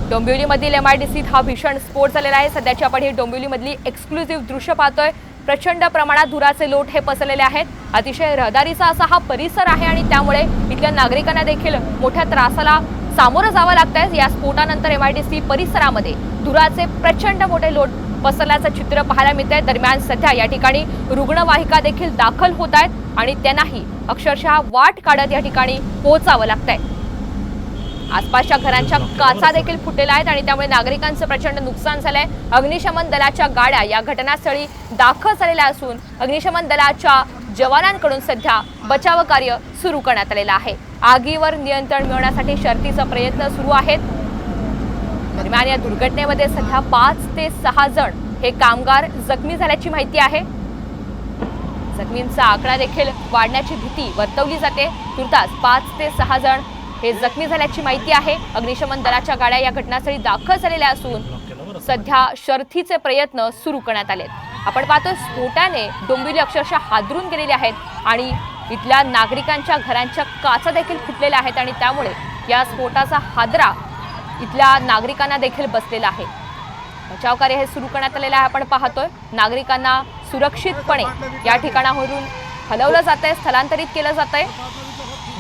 डोंबिवलीमधील MIDCत हा भीषण स्फोट झालेला आहे। सध्याची आपण ही डोंबिवलीमधली एक्सक्लुझिव्ह दृश्य पाहतोय। प्रचंड प्रमाणात धुराचे लोट हे पसरलेले आहेत। अतिशय रहदारीचा असा हा परिसर आहे आणि त्यामुळे इथल्या नागरिकांना देखील मोठ्या त्रासाला सामोरं जावं लागतंय। या स्फोटानंतर MIDC परिसरामध्ये धुराचे प्रचंड मोठे लोट पसरल्याचं चित्र पाहायला मिळतंय। दरम्यान सध्या या ठिकाणी रुग्णवाहिका देखील दाखल होत आहेत आणि त्यांनाही अक्षरशः वाट काढत या ठिकाणी पोहोचावं लागतंय। आसपासच्या घरांच्या काचा देखील फुटलेल्या आहेत आणि त्यामुळे नागरिकांचं प्रचंड नुकसान झालंय। अग्निशमन दलाच्या गाड्या या घटनास्थळी दाखल झालेल्या असून अग्निशमन दलाच्या जवानांकडून सध्या बचाव कार्य सुरू करण्यात आलेलं आहे। आगीवर नियंत्रण मिळवण्यासाठी शर्थीचे प्रयत्न सुरू आहेत। दरम्यान या दुर्घटनेमध्ये सध्या 5 ते 6 जण हे कामगार जखमी झाल्याची माहिती आहे। जखमींचा आकडा देखील वाढण्याची भीती वर्तवली जाते। तुर्तास 5 ते 6 जण हे जखमी झाल्याची माहिती आहे। अग्निशमन दलाच्या गाड्या या घटनास्थळी दाखल झालेल्या असून सध्या शर्थीचे प्रयत्न सुरू करण्यात आलेत। आपण पाहतो स्फोटाने डोंबिवली अक्षरशः हादरून गेलेले आहेत आणि इथल्या नागरिकांच्या घरांच्या काचा देखील फुटलेल्या आहेत आणि त्यामुळे या स्फोटाचा हादरा इथल्या नागरिकांना देखील बसलेला आहे। बचाव कार्य हे सुरू करण्यात आलेलं आहे। आपण पाहतोय नागरिकांना सुरक्षितपणे या ठिकाणावरून हलवलं जातंय, स्थलांतरित केलं जातंय।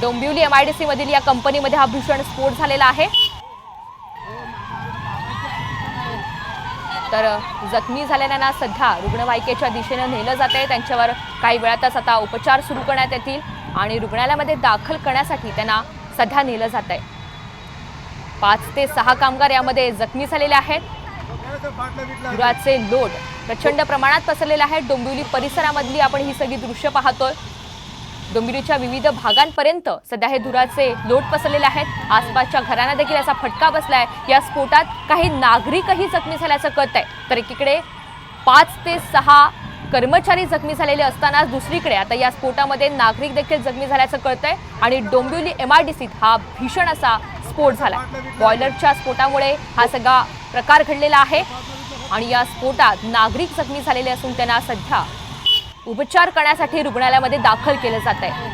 डोंबिवली MIDC मधील या कंपनीमध्ये हा भीषण स्फोट झालेला आहे। तर जखमी झालेल्यांना सध्या रुग्णवाहिकेच्या दिशेने नेलं जातंय। त्यांच्यावर काही वेळातच आता उपचार सुरू करण्यात येतील आणि रुग्णालयामध्ये दाखल करण्यासाठी त्यांना सध्या नेलं जातंय। 5 ते 6 कामगार यामध्ये जखमी झालेले आहेत। धुराचे लोट प्रचंड प्रमाणात पसरलेले आहेत। डोंबिवली परिसरामधली आपण ही सगळी दृश्य पाहतोय। डोंबिवलीच्या विविध भागांपर्यंत सध्या हे धुराचे लोट पसरलेले आहेत। आसपासच्या घरांना देखील याचा फटका बसलाय। या स्फोटात काही नागरिकही जखमी झाल्याचं कळतंय। तर एकीकडे 5 ते 6 कर्मचारी जखमी झालेले असताना दुसरीकडे आता या स्फोटामध्ये नागरिक देखील जखमी झाल्याचं कळतंय आणि डोंबिवली MIDCत हा भीषण असा स्फोट झाला। बॉयलरच्या स्फोटामुळे हा सगळा प्रकार घडलेला आहे आणि या स्फोटात नागरिक जखमी झालेले असून त्यांना सध्या उपचार करण्यासाठी रुग्णालयामध्ये दाखल केलं जात आहे।